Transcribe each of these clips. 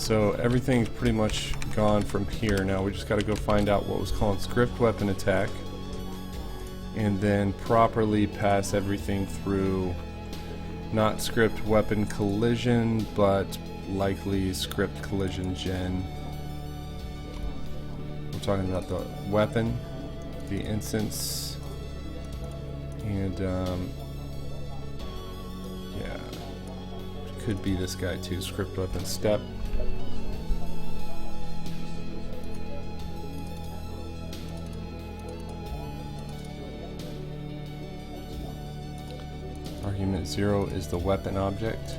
So everything's pretty much gone from here. Now we just got to go find out what was called script weapon attack, and then properly pass everything through not script weapon collision, but likely script collision gen. We're talking about the weapon, the instance, and yeah, could be this guy too, script weapon step. Argument 0 is the weapon object.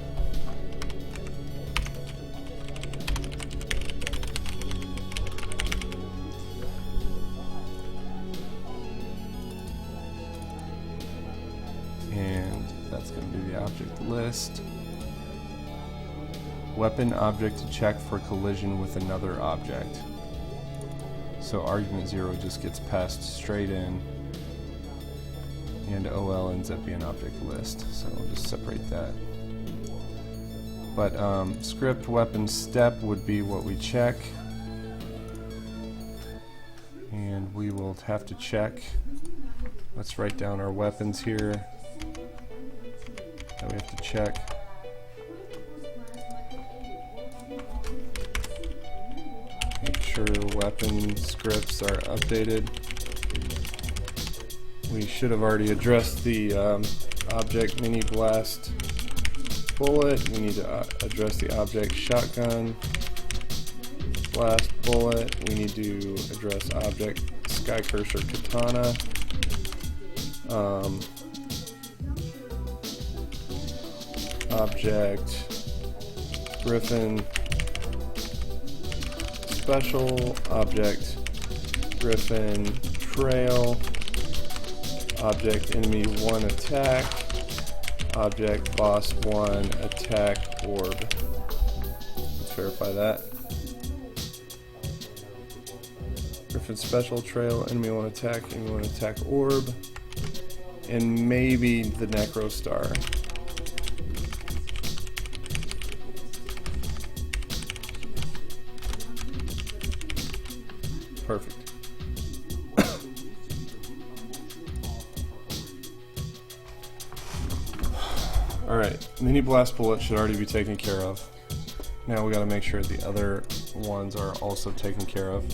And that's going to be the object list. Weapon object to check for collision with another object. So argument 0 just gets passed straight in, and OL ends up being object list. So we'll just separate that. But script weapon step would be what we check, and we will have to check. Let's write down our weapons here that we have to check. Make sure weapon scripts are updated. We should have already addressed the object mini blast bullet. We need to address the object shotgun blast bullet. We need to address object Skycurser katana. Object Griffin special, object Griffin trail, object enemy 1 attack, object boss 1 attack orb. Let's verify that. Griffin special, trail, enemy 1 attack, enemy 1 attack orb, and maybe the Necro Star. Perfect. Alright, mini blast bullet should already be taken care of. Now we gotta make sure the other ones are also taken care of.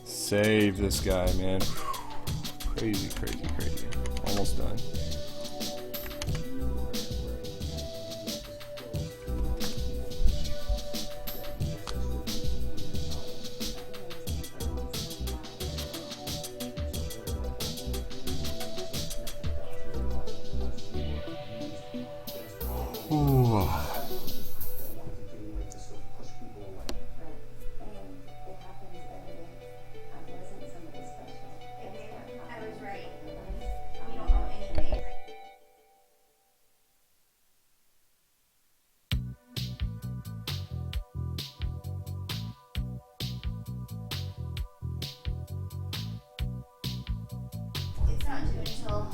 Save this guy, man. Crazy, crazy, crazy. Almost done. Ooh. It's not due until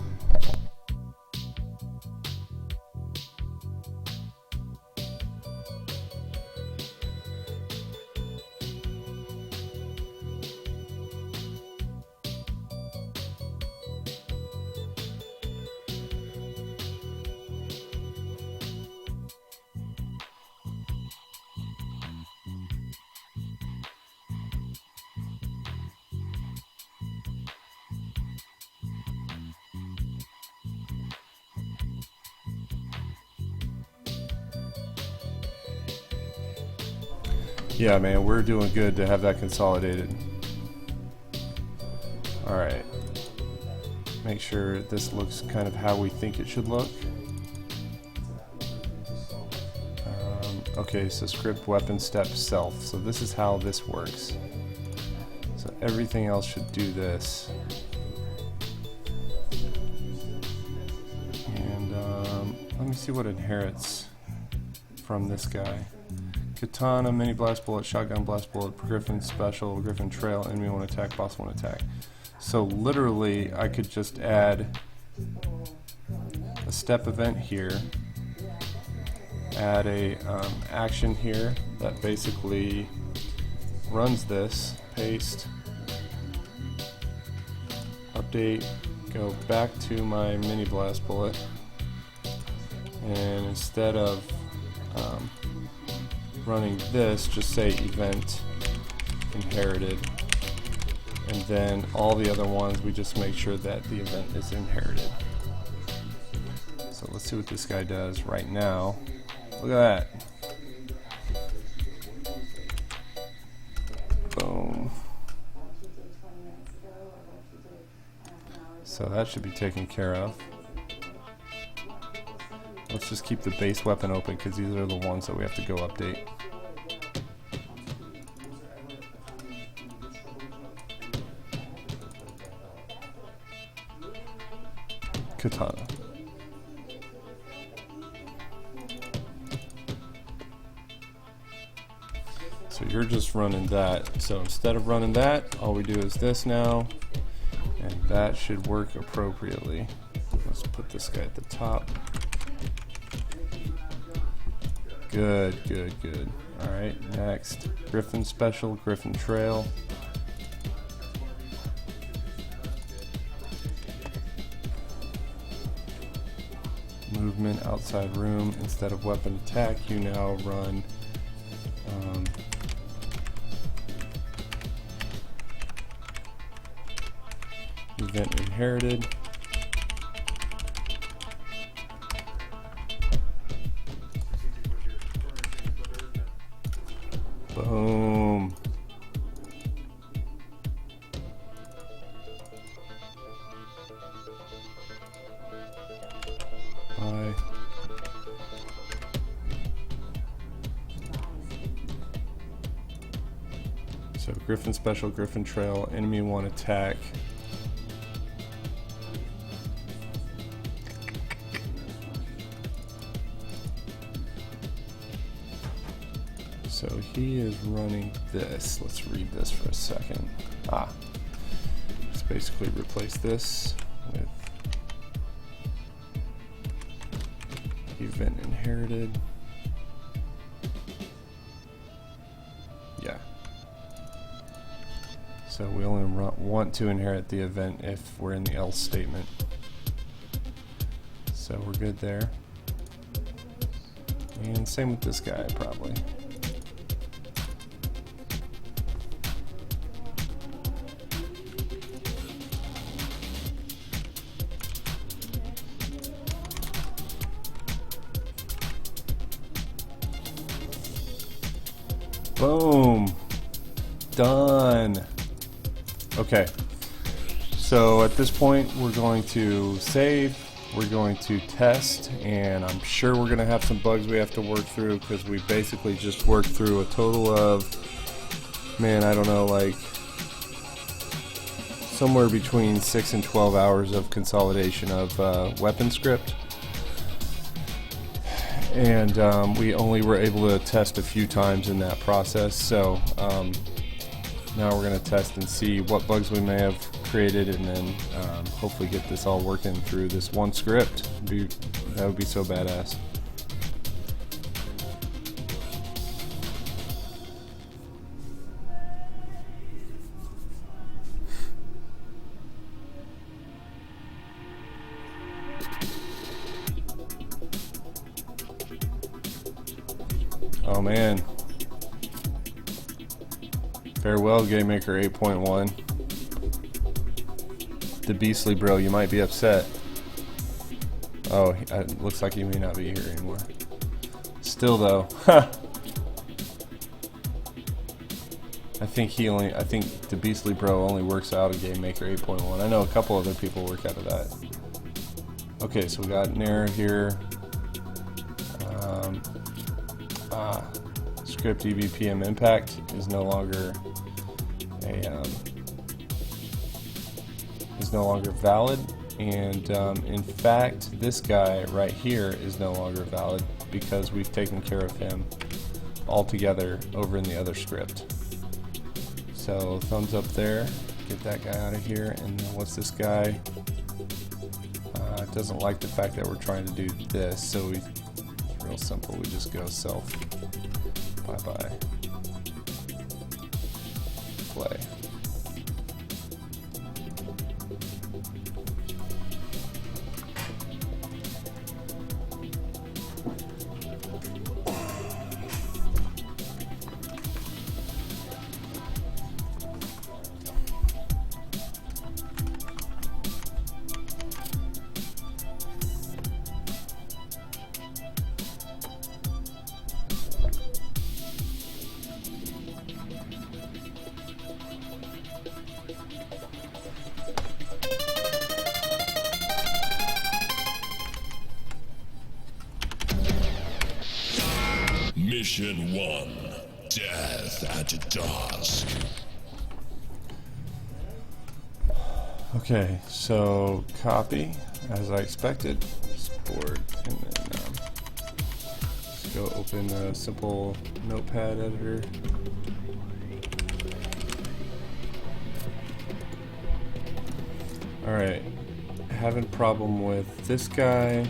Yeah, man, we're doing good to have that consolidated. Alright. Make sure this looks kind of how we think it should look. Okay, so script weapon step self. So this is how this works. So everything else should do this. And let me see what inherits from this guy. Katana, mini blast bullet, shotgun blast bullet, Griffin special, Griffin trail, enemy 1 attack, boss 1 attack. So literally I could just add a step event here, add a action here that basically runs this, paste, update, go back to my mini blast bullet, and instead of running this, just say event inherited, and then all the other ones we just make sure that the event is inherited. So let's see what this guy does right now. Look at that. Boom. So that should be taken care of. Let's just keep the base weapon open because these are the ones that we have to go update. Katana. So you're just running that. So instead of running that, all we do is this now, and that should work appropriately. Let's put this guy at the top. Good, good, good. Alright, next. Griffin Special, Griffin Trail. Movement, outside room. Instead of weapon attack, you now run event inherited. Boom. Bye. So Griffin Special, Griffin Trail, enemy 1 attack. So he is running this. Let's read this for a second. Just basically replace this with event inherited. Yeah. So we only want to inherit the event if we're in the else statement. So we're good there. And same with this guy, probably. Boom. Done. Okay. So at this point, we're going to save. We're going to test, and I'm sure we're going to have some bugs we have to work through because we basically just worked through a total of, man, I don't know, like somewhere between 6 and 12 hours of consolidation of weapon script. And we only were able to test a few times in that process, so now we're going to test and see what bugs we may have created, and then hopefully get this all working through this one script. That would be so badass. Oh man. Farewell, Game Maker 8.1. The Beastly Bro, you might be upset. Oh, it looks like he may not be here anymore. Still though, I think the Beastly Bro only works out of Game Maker 8.1. I know a couple other people work out of that. Okay, so we got an error here. Script EVPM impact is no longer valid, and in fact this guy right here is no longer valid because we've taken care of him altogether over in the other script. So thumbs up there, get that guy out of here. And then what's this guy? Doesn't like the fact that we're trying to do this, so we real simple. We just go self, bye-bye, play. Mission 1, Death at Dusk. Okay, so copy, as I expected, board, and then let's go open a simple notepad editor. Alright, having a problem with this guy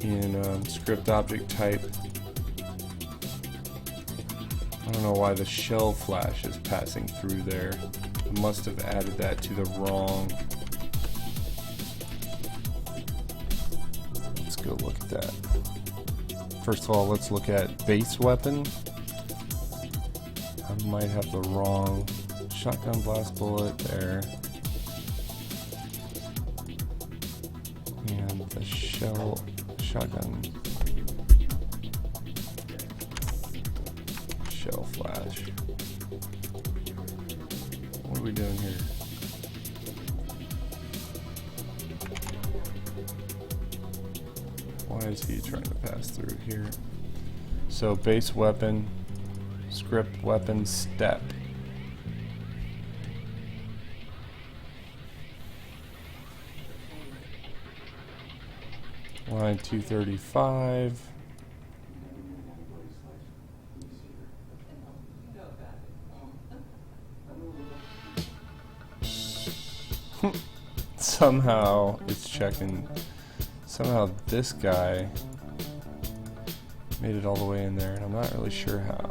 in script object type. I don't know why the shell flash is passing through there. I must have added that to the wrong. Let's go look at that. First of all, let's look at base weapon. I might have the wrong shotgun blast bullet there. And the shell shotgun shell flash. What are we doing here? Why is he trying to pass through here? So base weapon, script weapon, step. Line 235. Somehow it's checking. Somehow this guy made it all the way in there, and I'm not really sure how.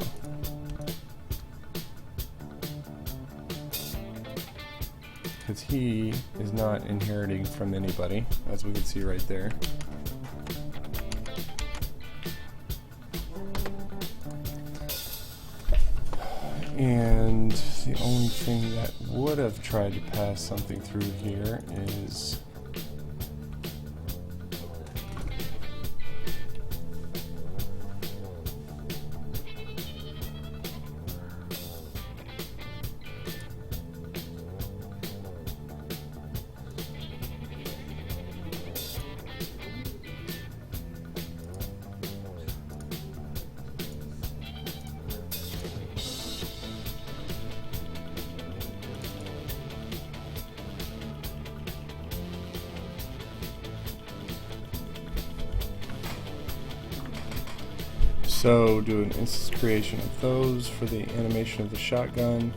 Because he is not inheriting from anybody, as we can see right there. And the only thing that would have tried to pass something through here is so do an instance creation of those for the animation of the shotgun.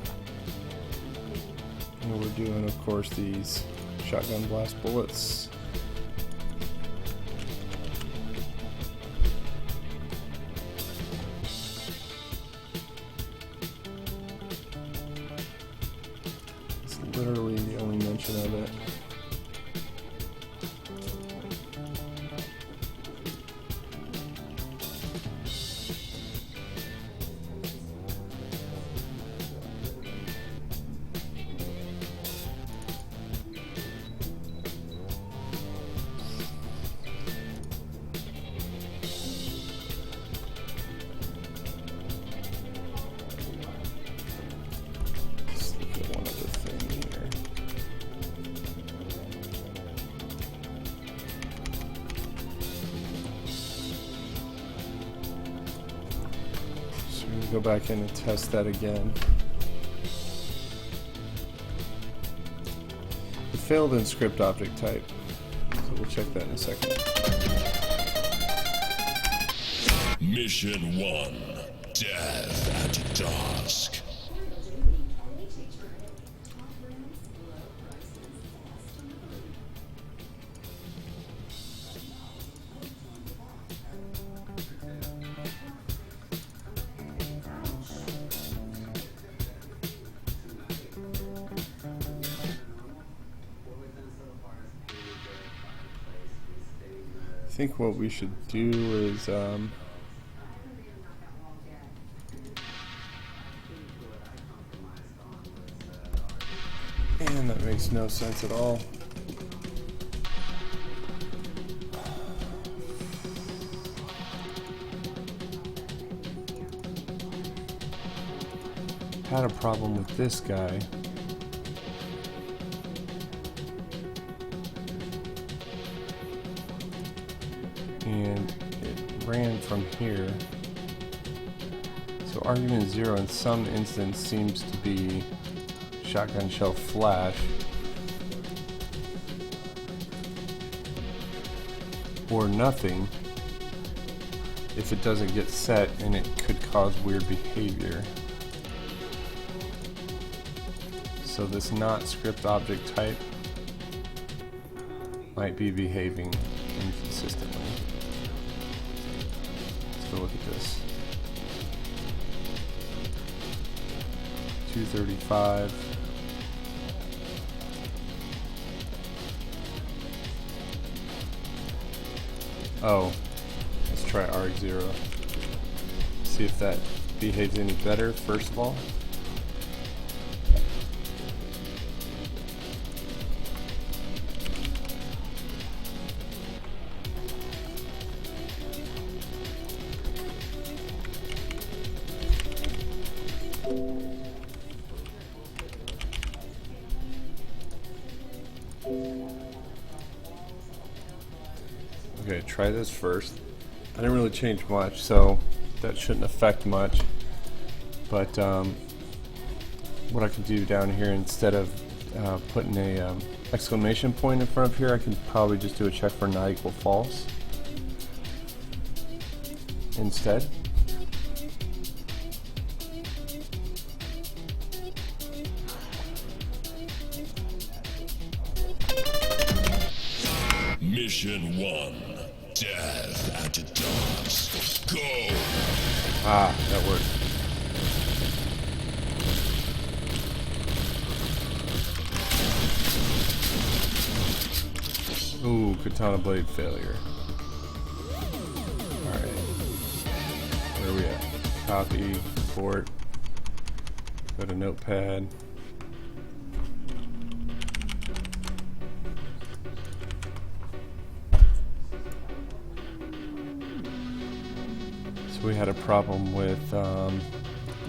And we're doing, of course, these shotgun blast bullets. It's literally the only mention of it. Go back in and test that again. It failed in script object type, so we'll check that in a second. Mission 1, Death at Dusk. think what we should do is and that makes no sense at all. Had a problem with this guy. And it ran from here. So argument 0 in some instance seems to be shotgun shell flash. Or nothing if it doesn't get set, and it could cause weird behavior. So this not script object type might be behaving inconsistently. Let's go look at this. 235. Oh, let's try arg0. See if that behaves any better, first of all. Okay, try this first. I didn't really change much, so that shouldn't affect much. But what I can do down here, instead of putting a exclamation point in front of here, I can probably just do a check for not equal false instead. Mission 1. Death at dusk. Go! Ah, that worked. Ooh, katana blade failure. Alright. Where are we at? Copy, report. Go to notepad. So we had a problem with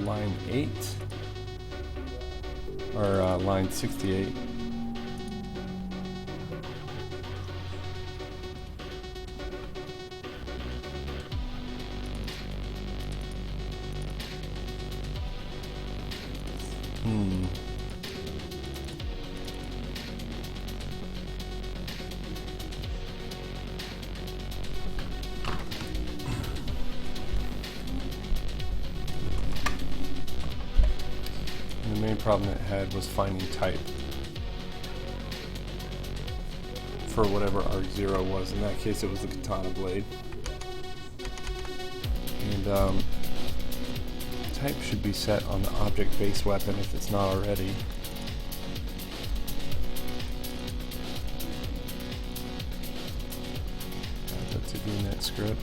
line 8, or line 68. The main problem it had was finding type for whatever arg0 was. In that case, it was the katana blade. And type should be set on the object-based weapon if it's not already. That's a VNet script.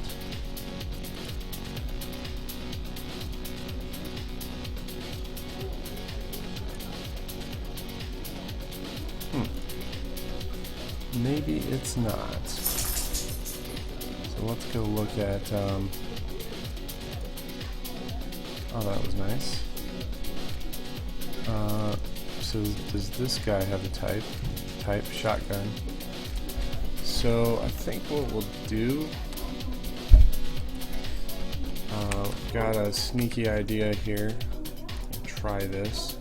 Maybe it's not. So let's go look at, oh, that was nice. So does this guy have a type? Type shotgun. So I think what we'll do, got a sneaky idea here. I'll try this.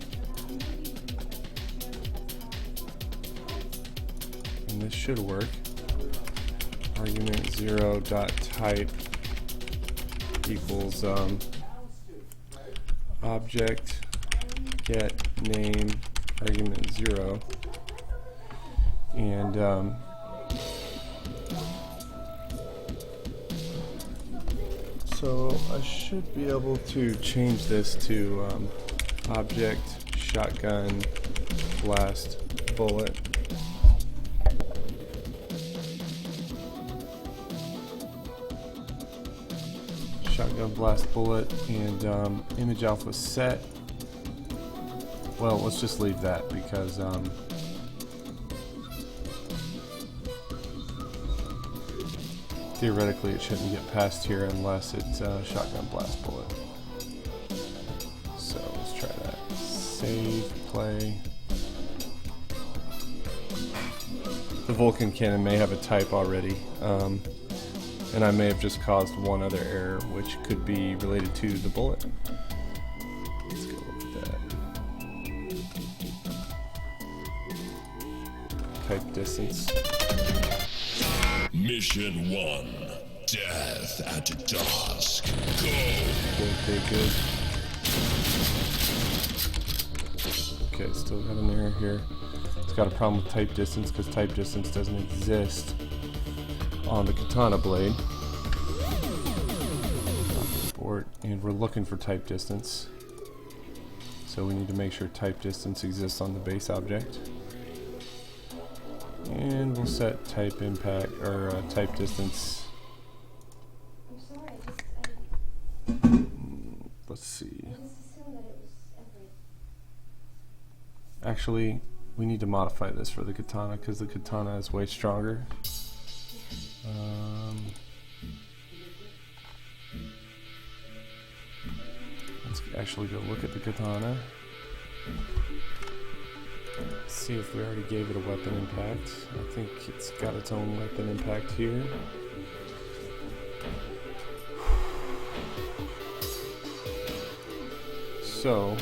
And this should work. Argument 0 dot type equals object get name argument 0, and so I should be able to change this to object shotgun blast bullet. shotgun blast bullet, and image alpha set. Well, let's just leave that because theoretically it shouldn't get past here unless it's shotgun blast bullet. So let's try that. Save, play. The Vulcan cannon may have a type already, and I may have just caused one other error, which could be related to the bullet. Let's go with that. Type distance. Mission 1. Death at dusk. Go! Okay, good. Okay, still got an error here. It's got a problem with type distance because type distance doesn't exist on the katana blade. And we're looking for type distance. So we need to make sure type distance exists on the base object. And we'll set type impact or type distance. Let's see. Actually, we need to modify this for the katana because the katana is way stronger. Let's actually go look at the katana. See if we already gave it a weapon impact. I think it's got its own weapon impact here. So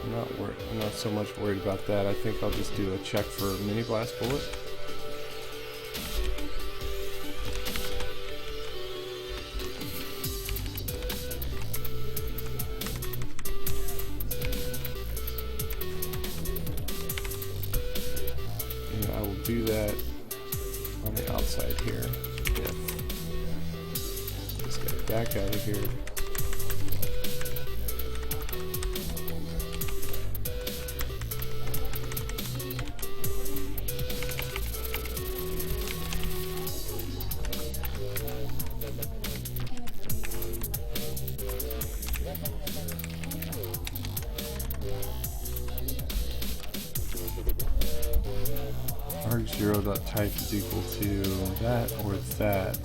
I'm not so much worried about that. I think I'll just do a check for mini blast bullet. And I will do that on the outside here. Yeah. Let's get back out of here. Arg0.type is equal to that or that.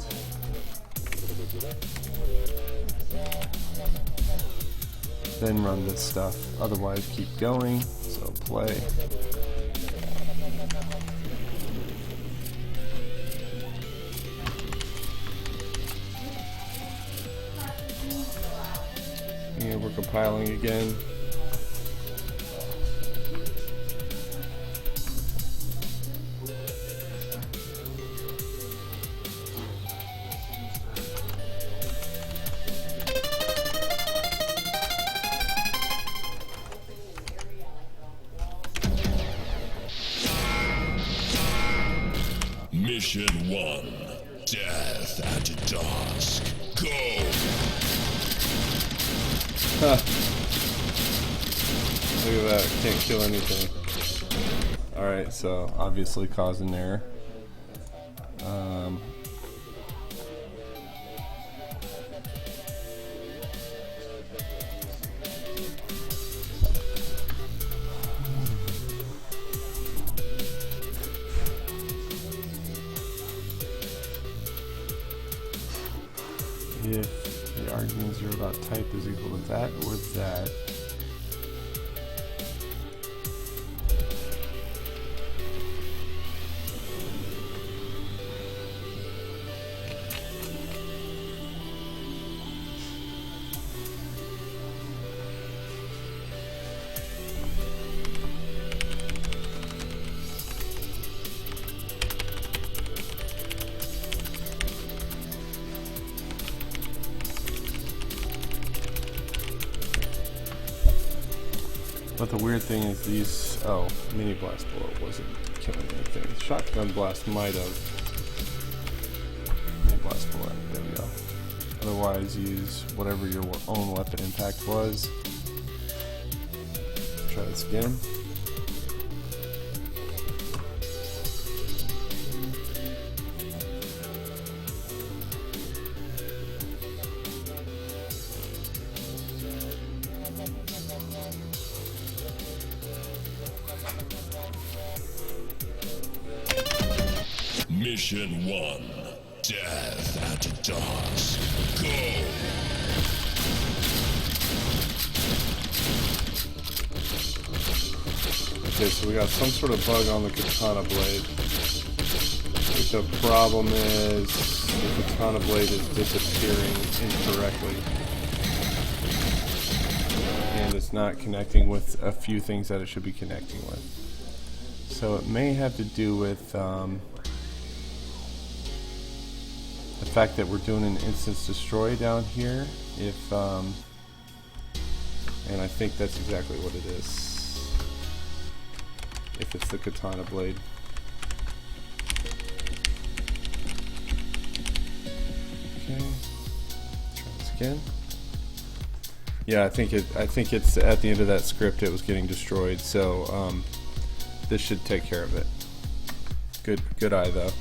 Then run this stuff. Otherwise, keep going. So play. And we're compiling again. Mission 1. Death at dusk. Go! Look at that, can't kill anything. Alright, so obviously caused an error. If the argument 0.type is equal to that or that, but the weird thing is these, mini blast bullet wasn't killing anything. Shotgun blast might have. Mini blast bullet, there we go. Otherwise use whatever your own weapon impact was. Let's try this again. Mission 1. Death at dusk. Go! Okay, so we got some sort of bug on the katana blade. The problem is the katana blade is disappearing incorrectly. And it's not connecting with a few things that it should be connecting with. So it may have to do with the fact that we're doing an instance destroy down here. And I think that's exactly what it is. If it's the katana blade. Okay. Try this again. Yeah, I think it's at the end of that script it was getting destroyed, so this should take care of it. Good eye though.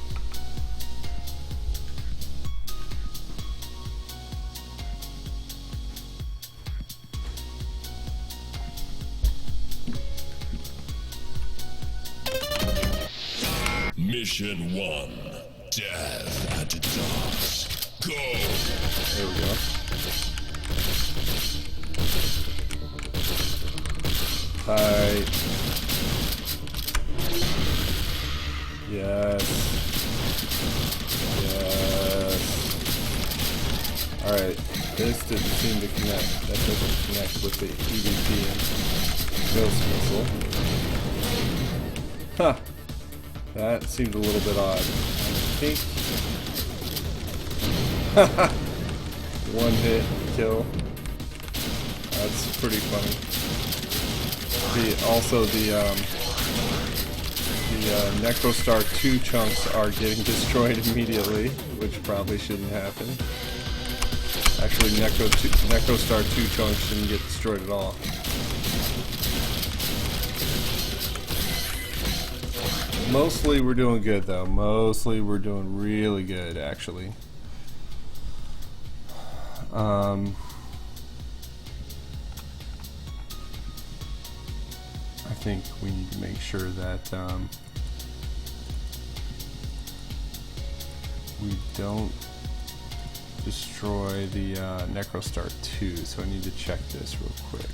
Mission 1. Death at dusk. Go! There we go. Alright. Yes. Yes. Alright. This didn't seem to connect. That doesn't connect with the EVP and ghost missile. Huh. That seemed a little bit odd. I think. One hit kill. That's pretty funny. Also the Necrostar 2 chunks are getting destroyed immediately, which probably shouldn't happen. Actually, Necrostar 2 chunks shouldn't get destroyed at all. Mostly we're doing good though. Mostly we're doing really good actually. I think we need to make sure that we don't destroy the Necrostar 2, so I need to check this real quick.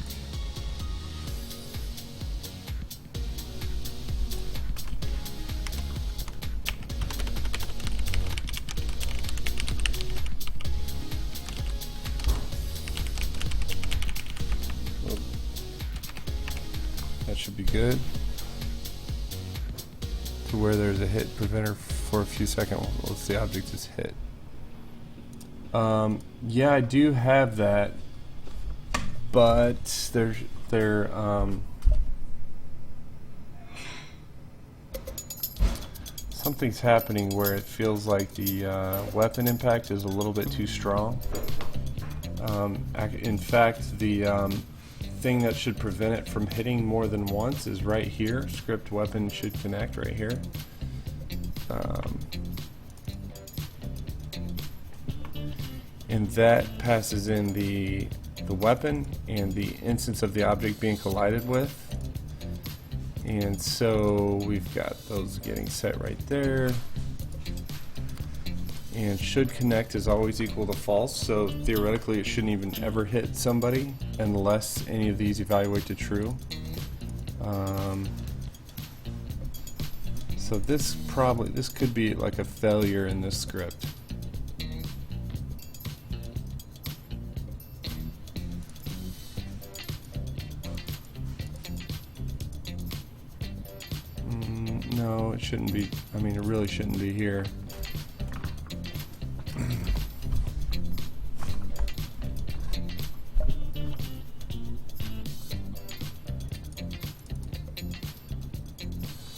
That should be good. To where there's a hit preventer for a few seconds once the object is hit. Yeah, I do have that, but something's happening where it feels like the weapon impact is a little bit too strong. In fact, the thing that should prevent it from hitting more than once is right here. Script weapon should connect right here. And that passes in the weapon and the instance of the object being collided with. And so we've got those getting set right there. And should connect is always equal to false, so theoretically it shouldn't even ever hit somebody unless any of these evaluate to true. So this could be like a failure in this script. No, it shouldn't be. I mean, it really shouldn't be here.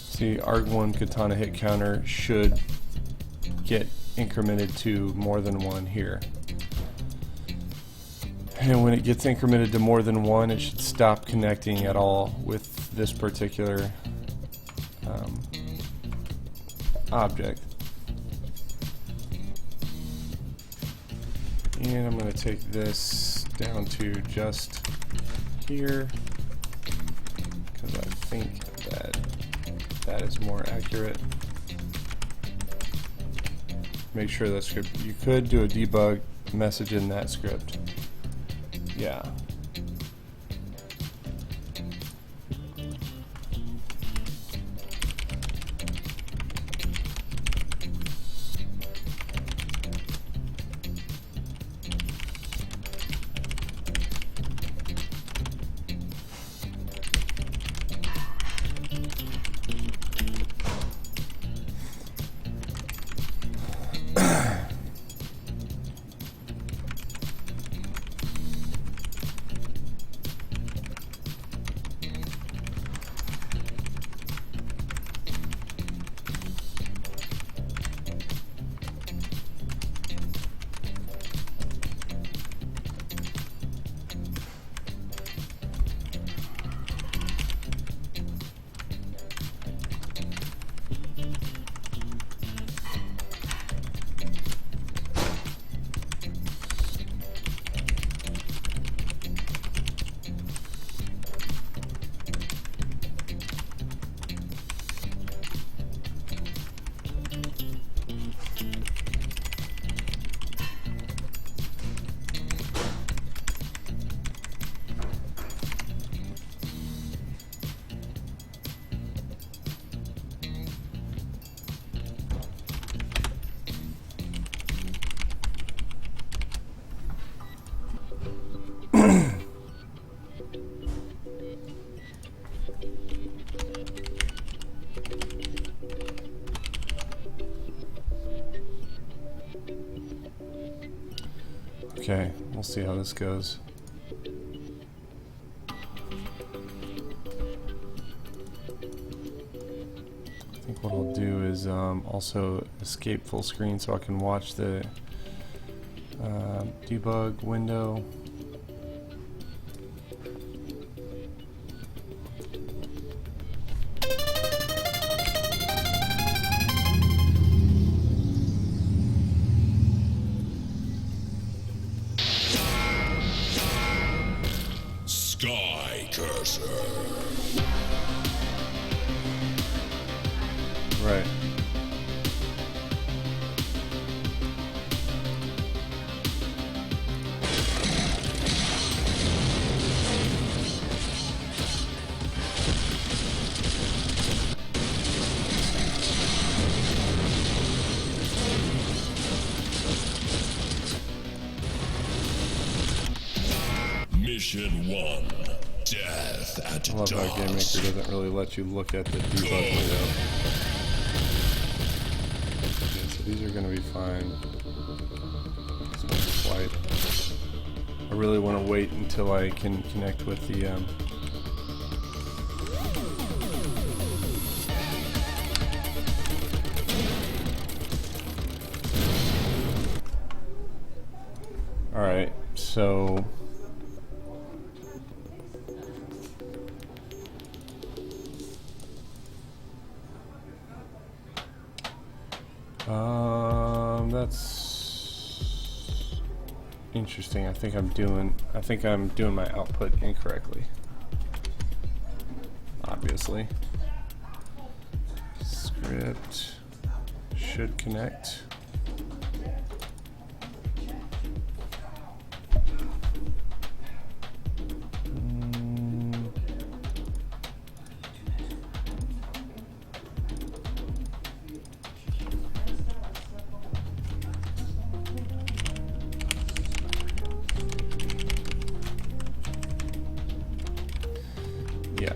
See, ARG1 katana hit counter should get incremented to more than one here. And when it gets incremented to more than one, it should stop connecting at all with this particular object. And I'm going to take this down to just here because I think that is more accurate. make sure that script, you could do a debug message in that script. Yeah. Okay, we'll see how this goes. I think what I'll do is also escape full screen so I can watch the debug window. Skycurser. Right. Mission 1. Death at I love how dusk. Game Maker doesn't really let you look at the debug window. Okay, so these are going to be fine. This one's white. I really want to wait until I can connect with the Alright, so that's interesting. I think I'm doing my output incorrectly. Obviously. Script should connect. Yeah,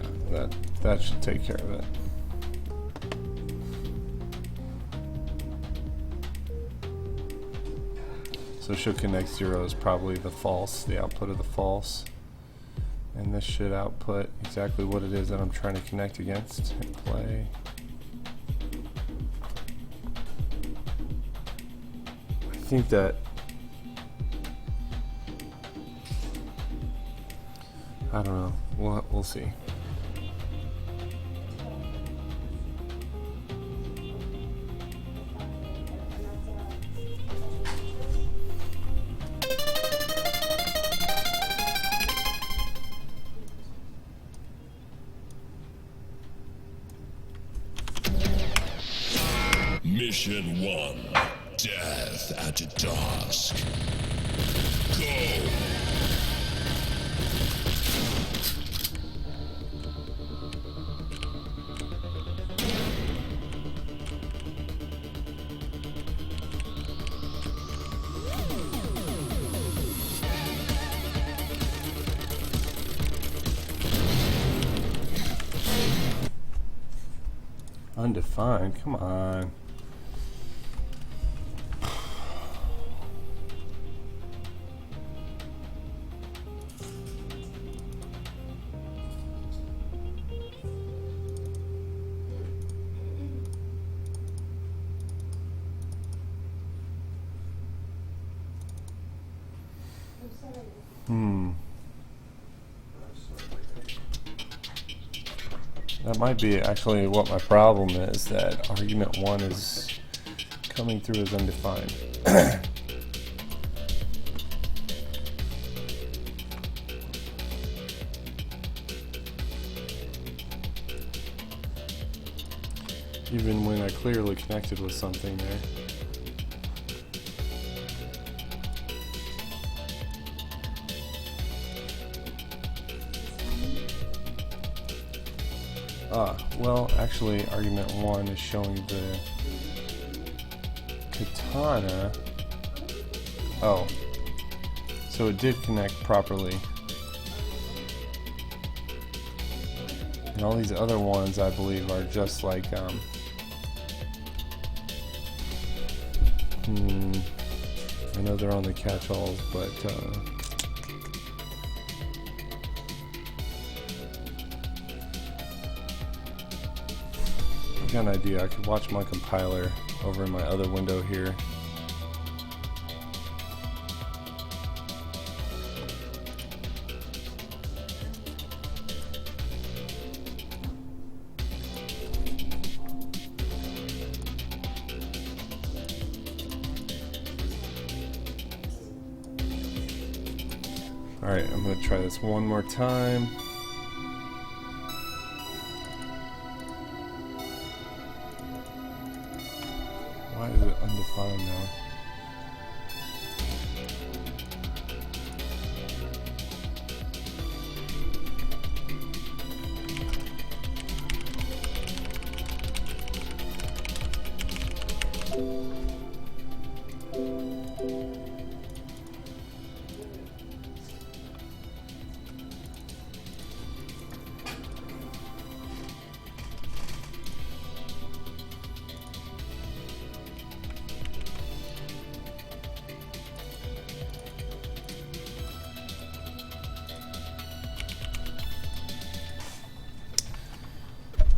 that should take care of it. So should connect 0 is probably the false, the output of the false. And this should output exactly what it is that I'm trying to connect against. Hit play. I think that I don't know. We'll see. Mission 1. Death at dusk. Go. Undefined, come on. That might be actually what my problem is, that argument 1 is coming through as undefined. Even when I clearly connected with something there. Well, actually, argument 1 is showing the katana. Oh, so it did connect properly. And all these other ones, I believe, are just like, I know they're on the catch-alls, but, I've got an idea. I could watch my compiler over in my other window here. Alright, I'm going to try this one more time. Why is it undefined now?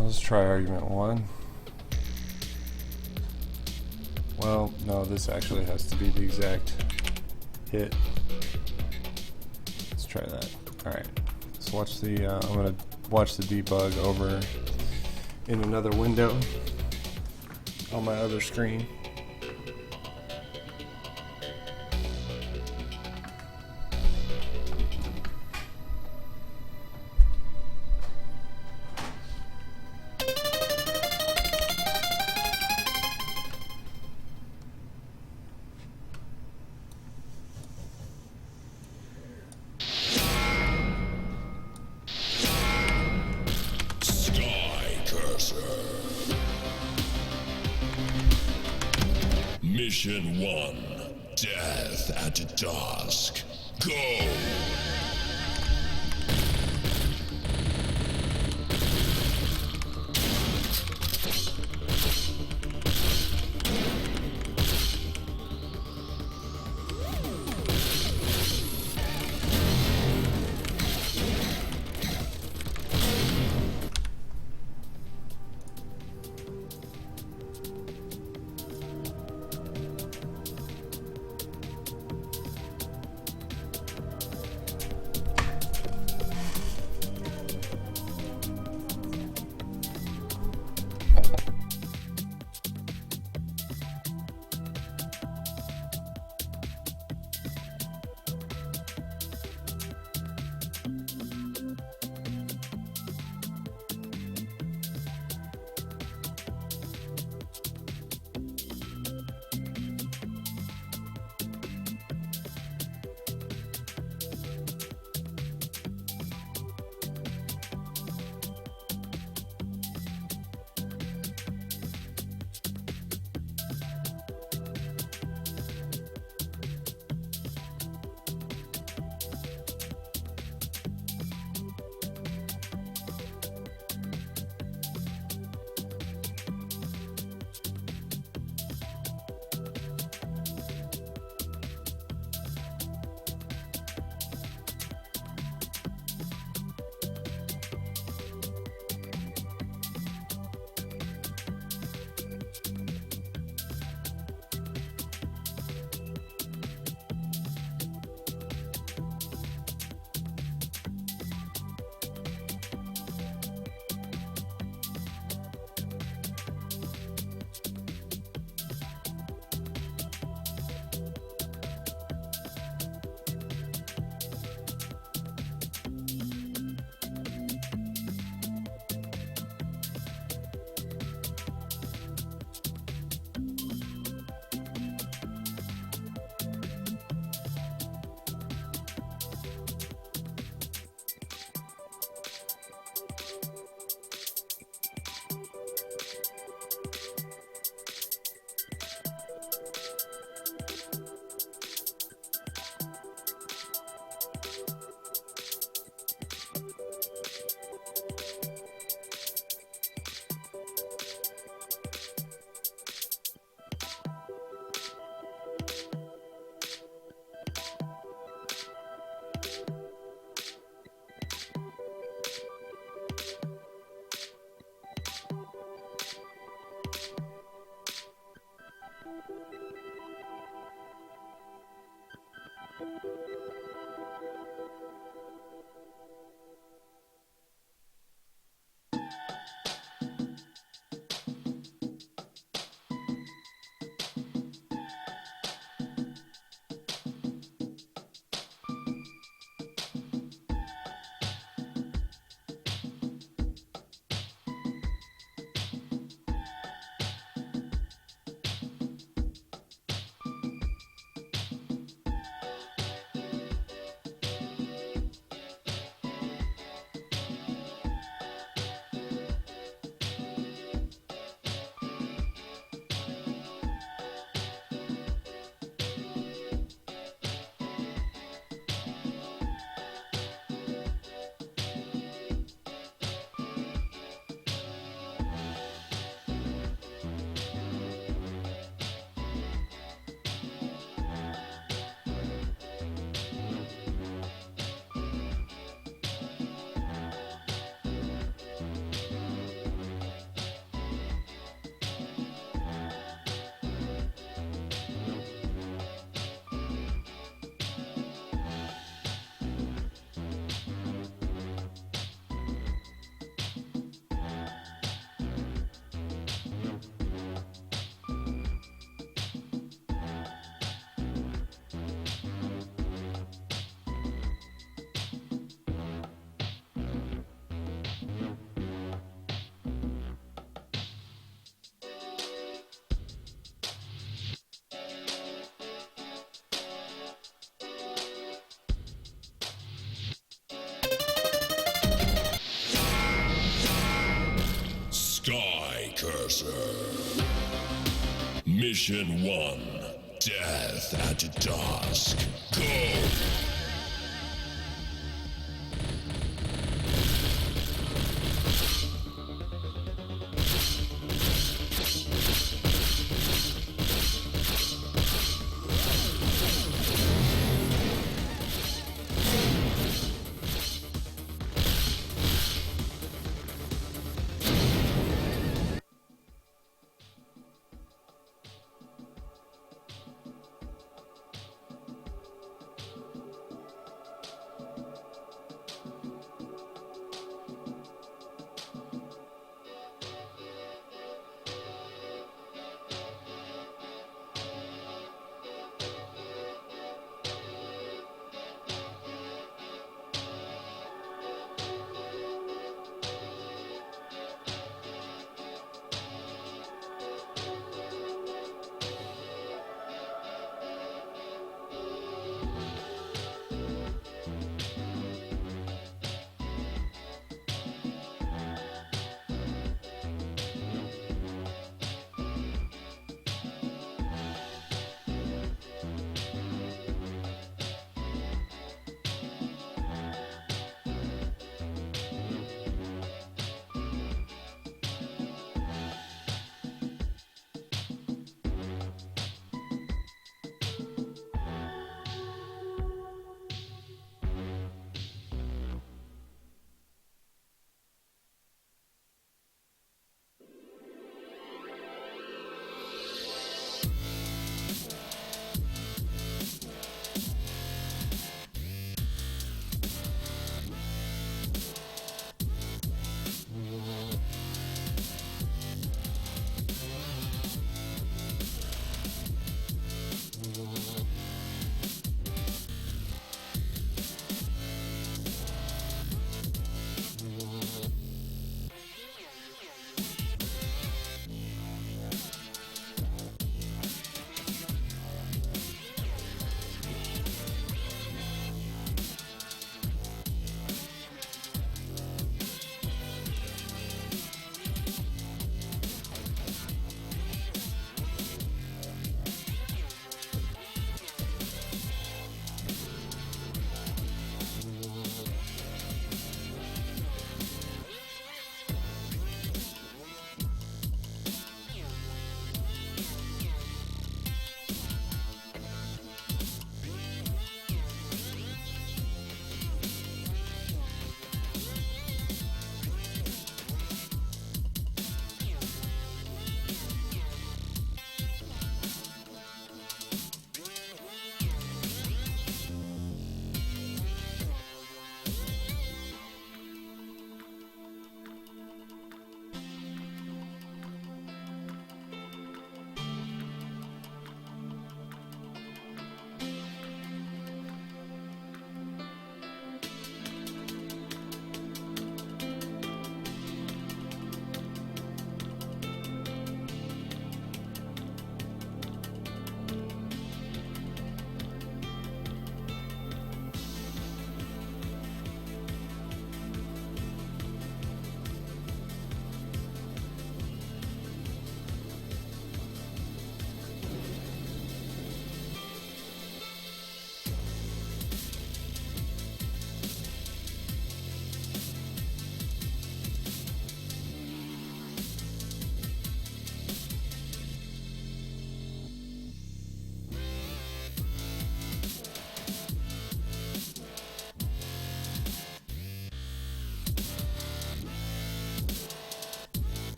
Let's try argument 1. Well, no, this actually has to be the exact hit. Let's try that. Alright, let's watch the, I'm going to watch the debug over in another window on my other screen. Skycurser. Mission 1. Death at dusk. Go! Skycurser. Mission 1. Death at dusk. Go!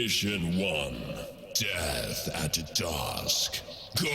Mission 1. Death at dusk. Go!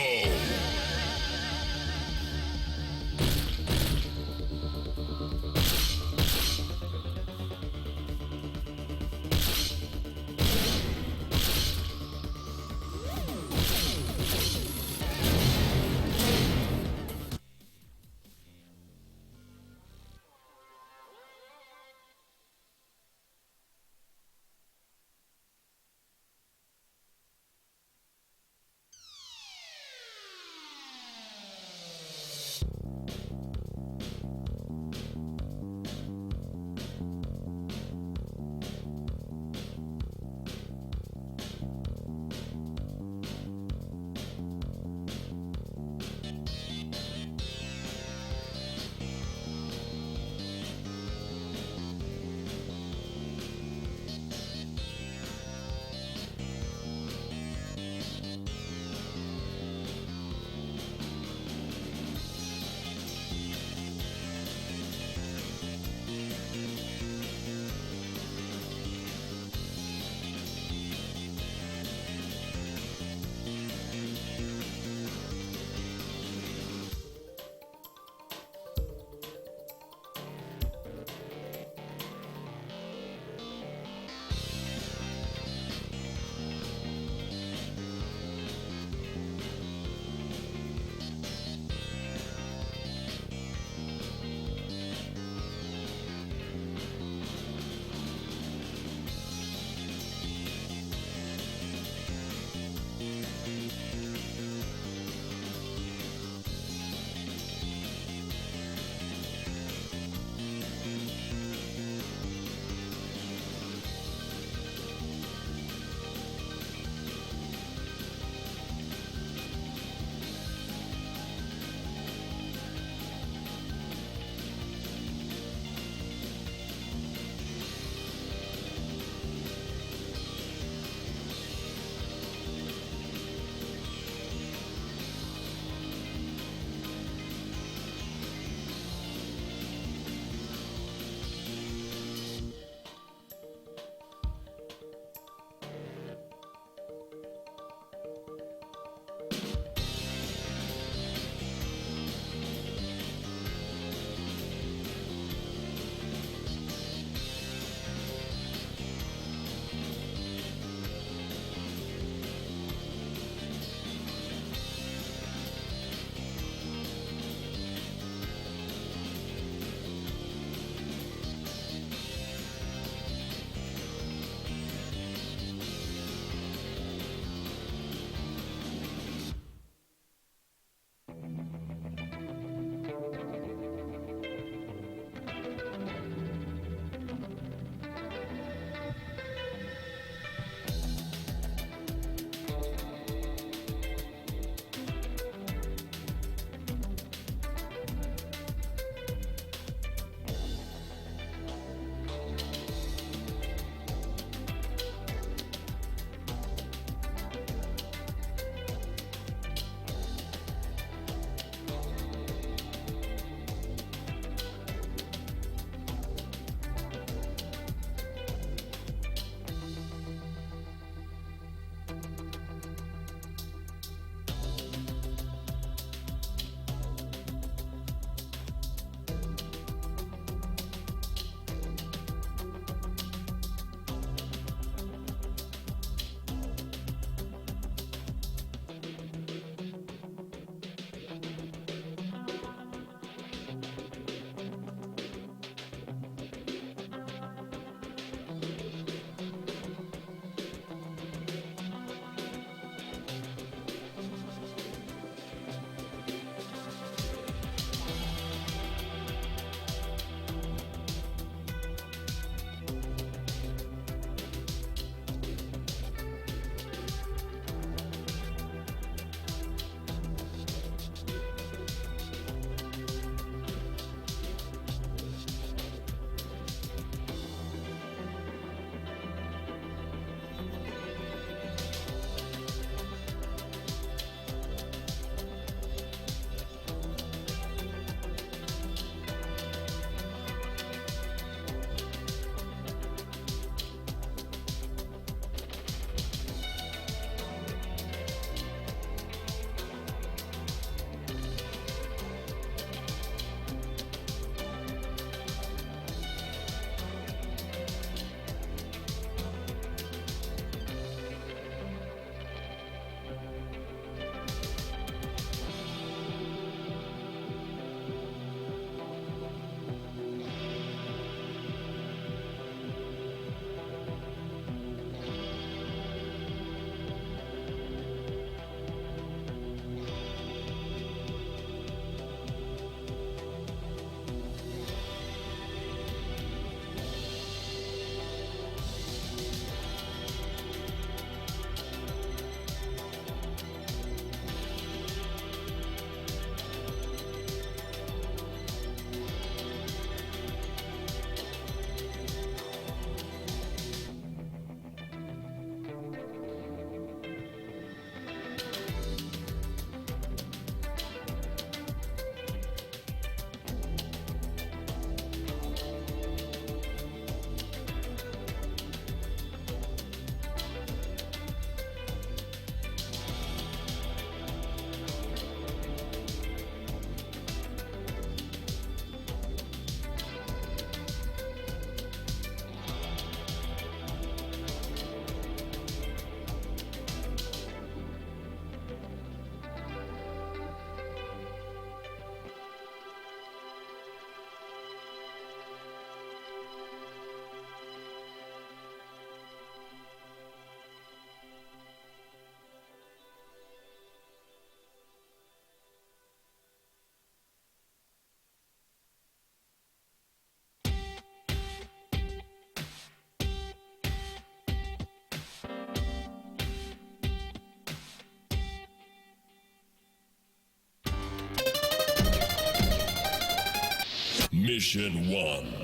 Mission 1.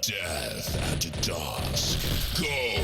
Death at dusk. Go!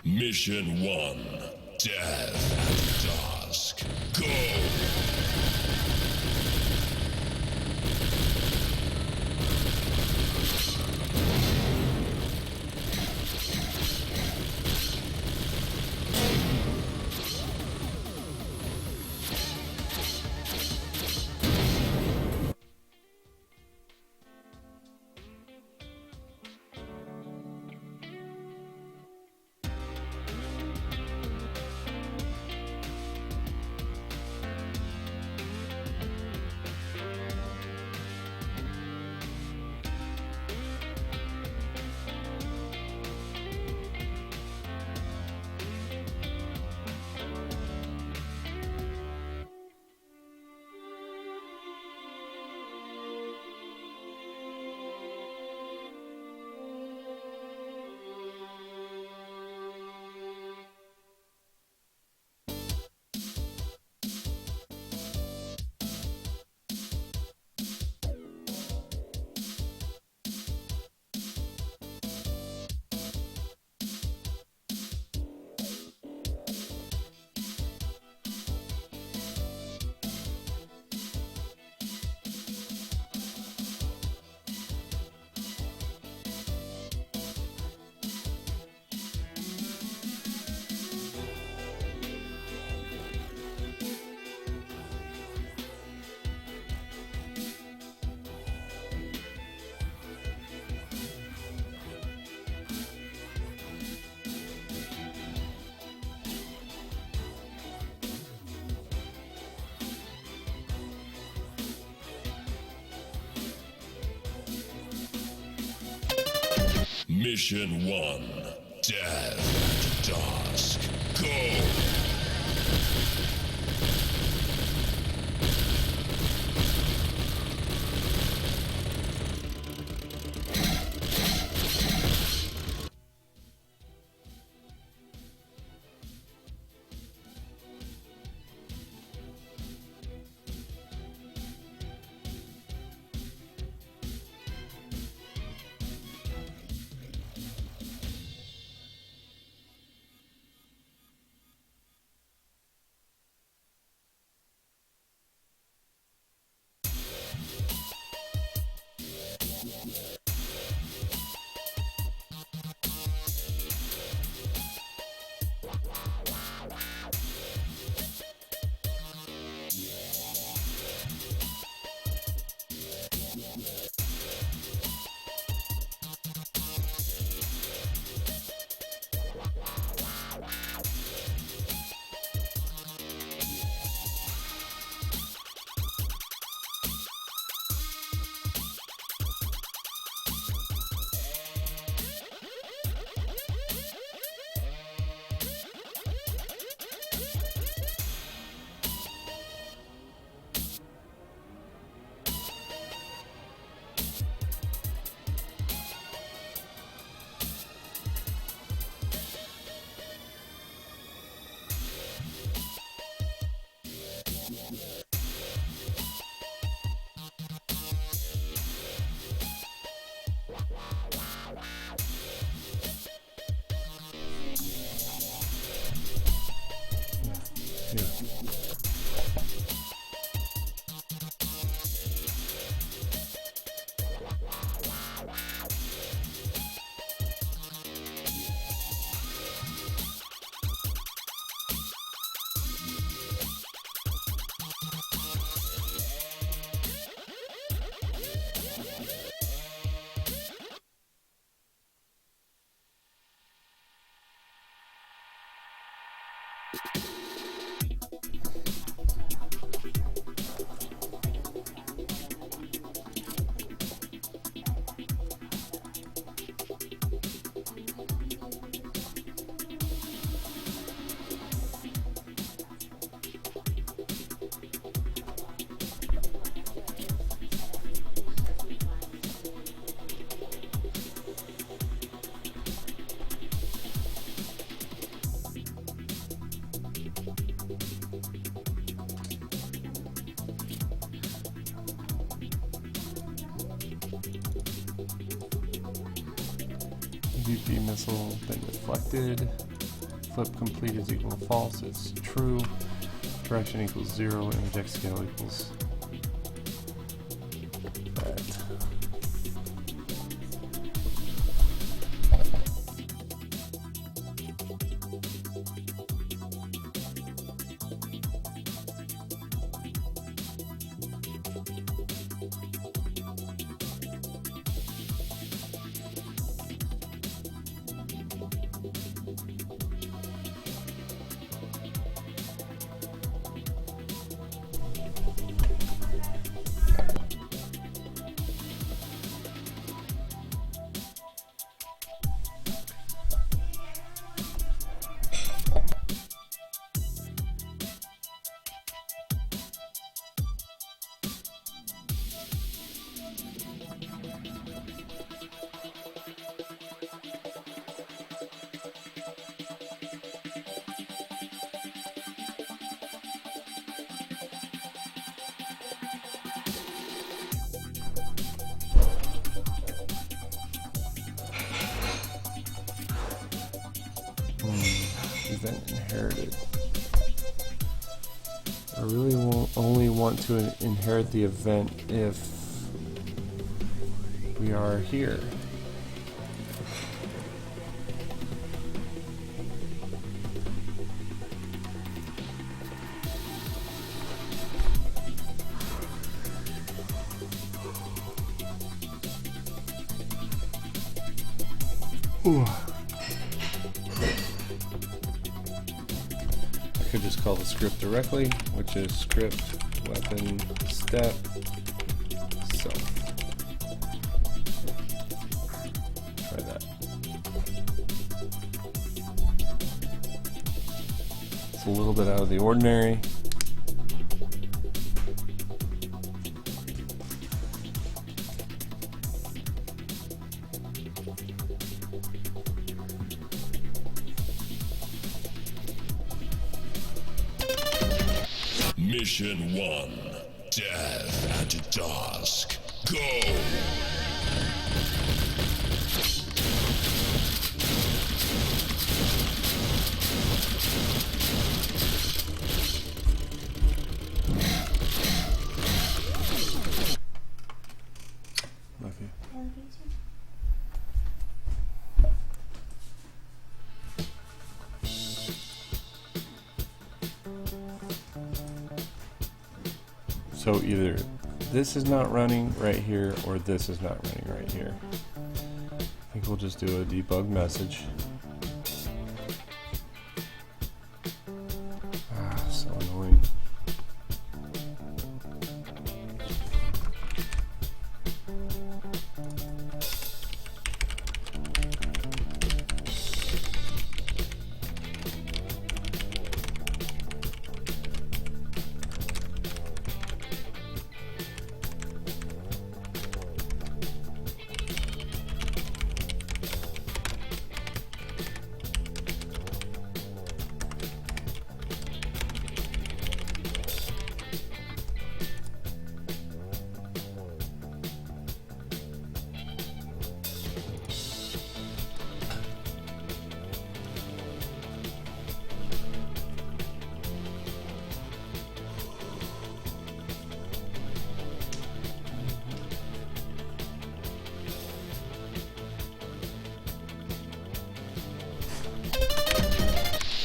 Mission 1. Death at dusk. Go! Mission 1. Death at dusk. Go! VP missile thing deflected. Flip complete is equal to false. It's true. Direction equals 0. Inject scale equals that. Event inherited. I really only want to inherit the event if we are here. Ooh. I could just call the script directly, which is script weapon step self. Try that. It's a little bit out of the ordinary. Mission 1, Death at Dusk. Go! Love you. So either this is not running right here or this is not running right here. I think we'll just do a debug message. So annoying.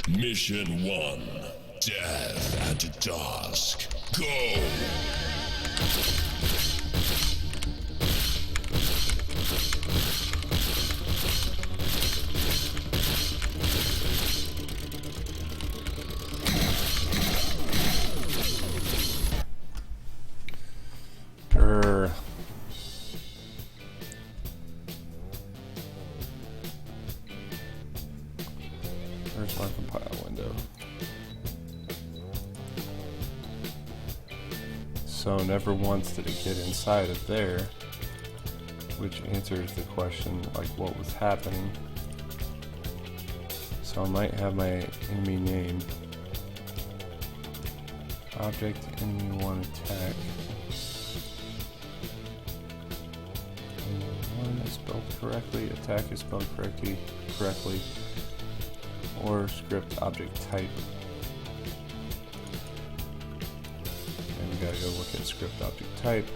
Mission 1, Death at Dusk. Go! Where's my compile window? So never once did it get inside of there, which answers the question like what was happening. So I might have my enemy name. Object enemy 1 attack. Enemy 1 is spelled correctly, attack is spelled correctly, or script object type. And we gotta go look at script object type.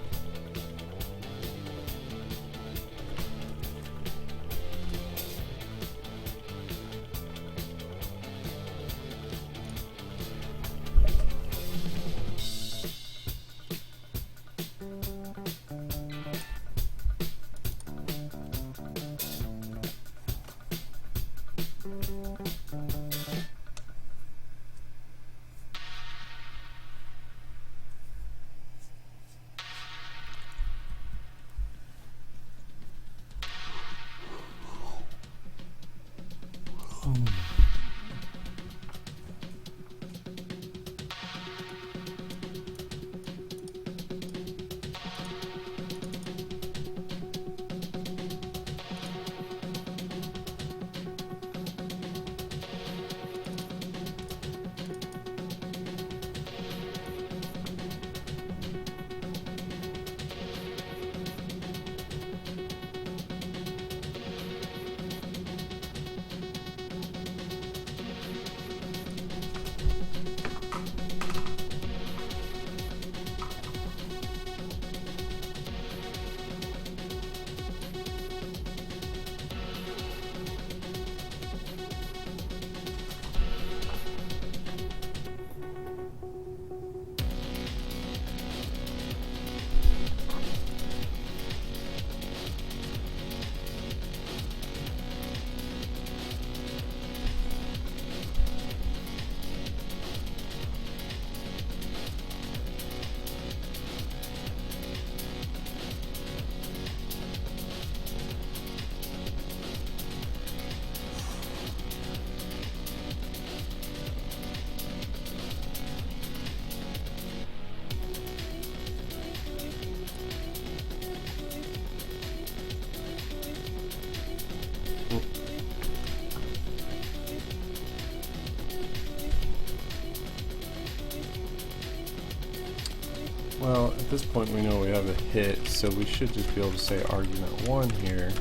Well, at this point we know we have a hit, so we should just be able to say argument 1 here.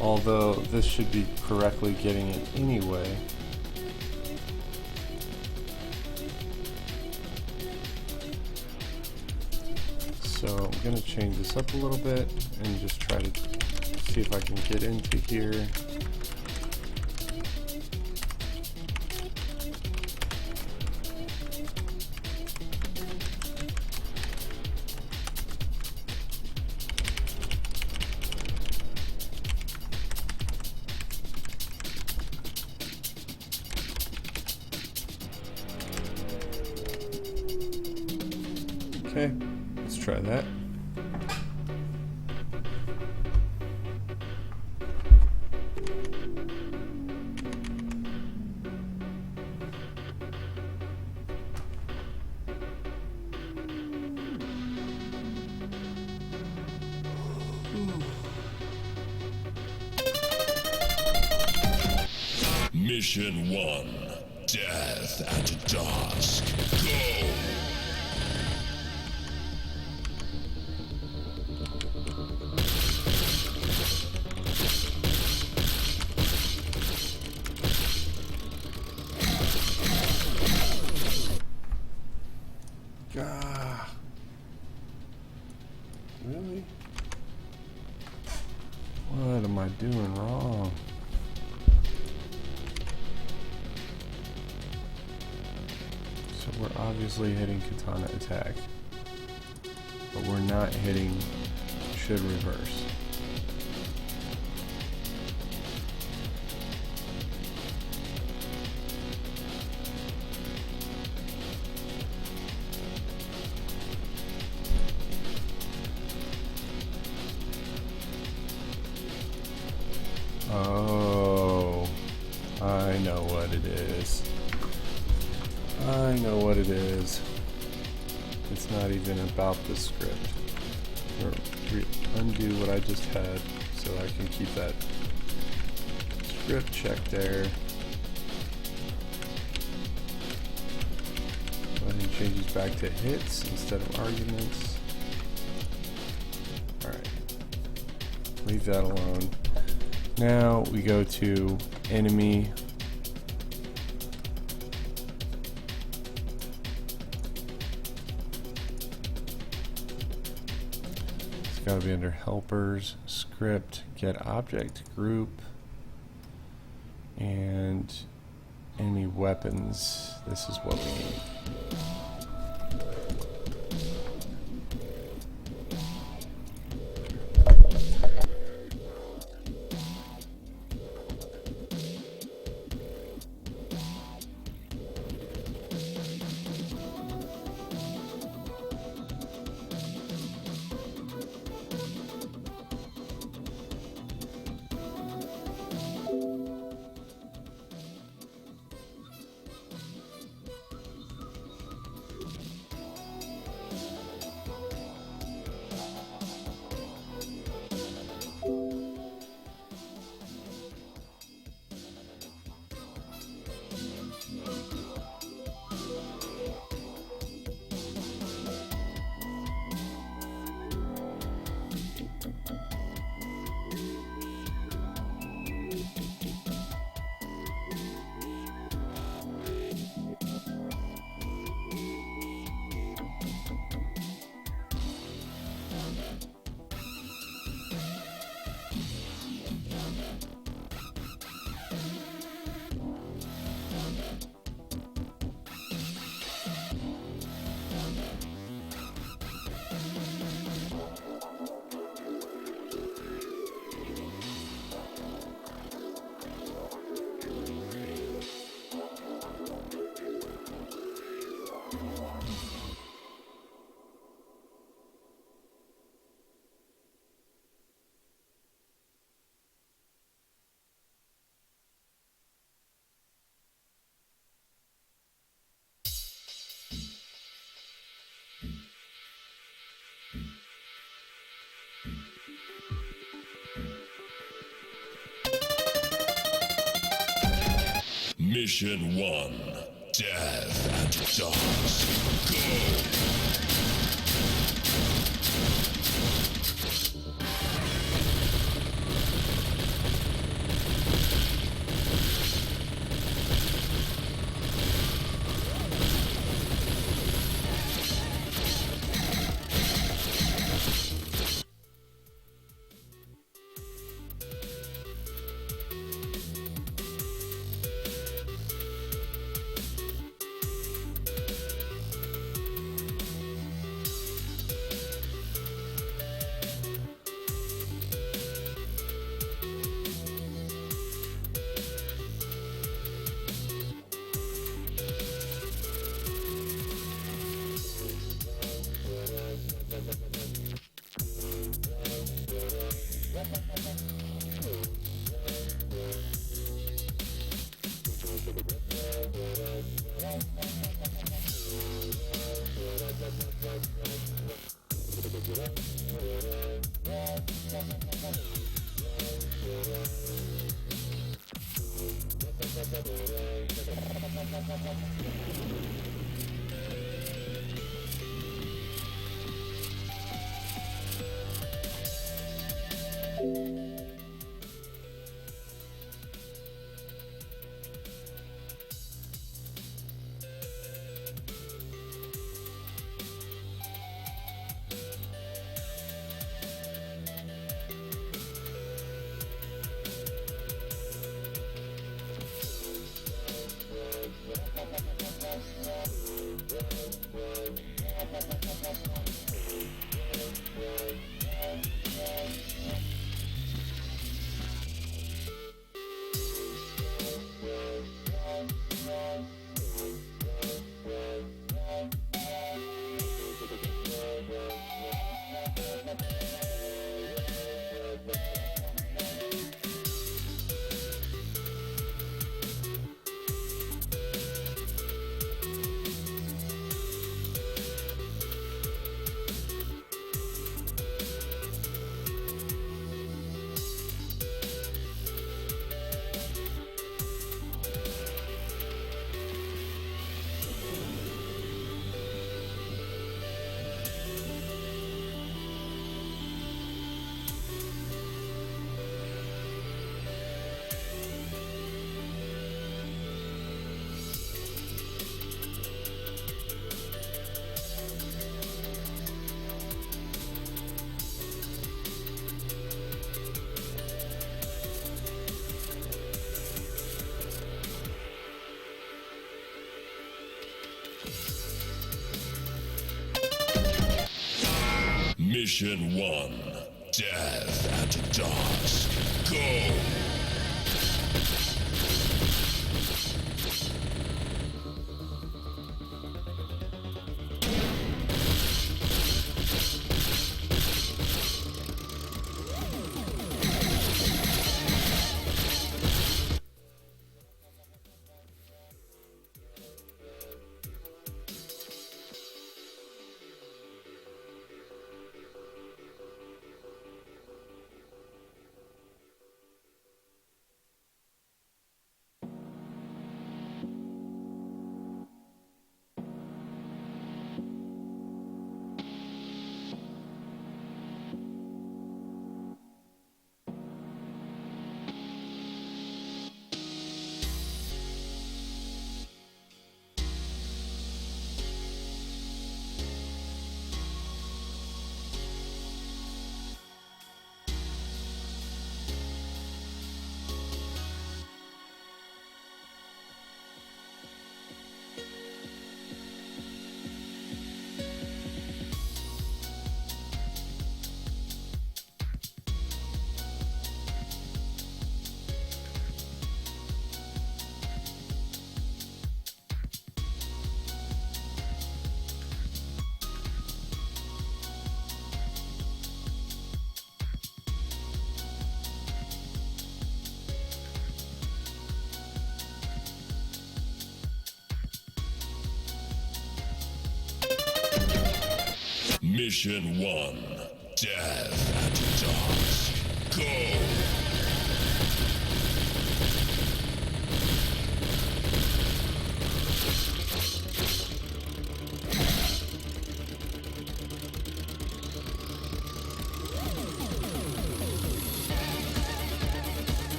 Although this should be correctly getting it anyway. So I'm going to change this up a little bit and just try to see if I can get into here. Okay, let's try that. Mission 1, Death at Dusk. Go! Really? What am I doing wrong? So we're obviously hitting katana attack, but we're not hitting should reverse. Oh, I know what it is. I know what it is. It's not even about the script. Or undo what I just had so I can keep that script check there. Go ahead and change these back to hits instead of arguments. Alright. Leave that alone. Now we go to enemy. It's got to be under helpers, script, get object, group, and enemy weapons. This is what we need. Mission 1, Death at Dusk. Go! Mission 1. Death at dusk. Go! Mission 1. Death at dusk. Go!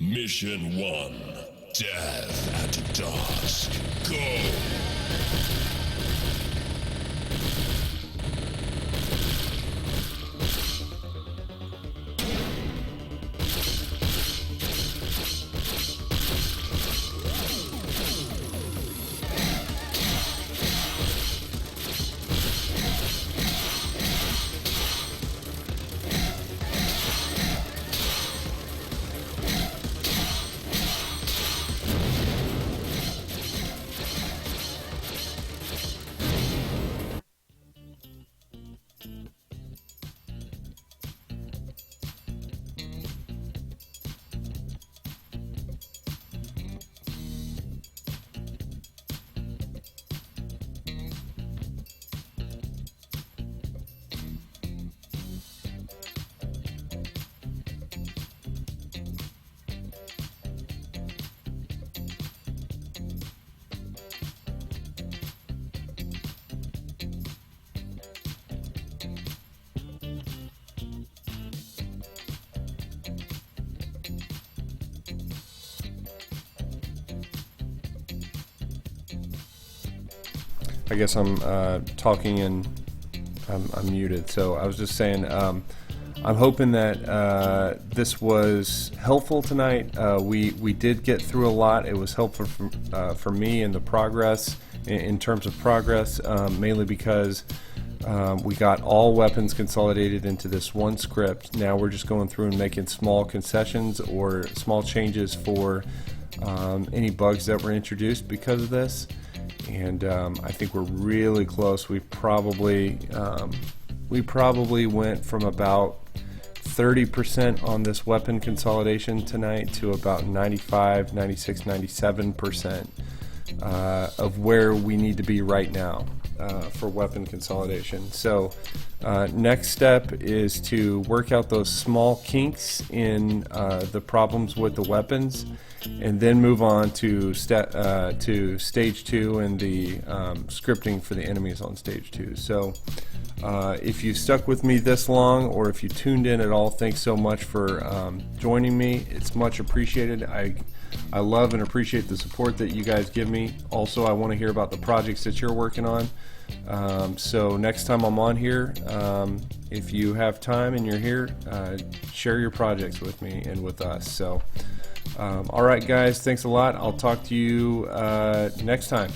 Mission 1. Death at dusk. Go! I guess I'm talking in I'm muted. So I was just saying, I'm hoping that this was helpful tonight. We did get through a lot. It was helpful for me in the progress, in terms of progress, mainly because we got all weapons consolidated into this one script. Now we're just going through and making small concessions or small changes for any bugs that were introduced because of this. And I think we're really close. We probably went from about 30% on this weapon consolidation tonight to about 95, 96, 97% of where we need to be right now for weapon consolidation. So next step is to work out those small kinks in the problems with the weapons, and then move on to stage 2 and the scripting for the enemies on stage 2. So if you stuck with me this long, or if you tuned in at all, thanks so much for joining me. It's much appreciated. I love and appreciate the support that you guys give me. Also, I want to hear about the projects that you're working on. So next time I'm on here, if you have time and you're here, share your projects with me and with us. So, all right, guys, thanks a lot. I'll talk to you next time.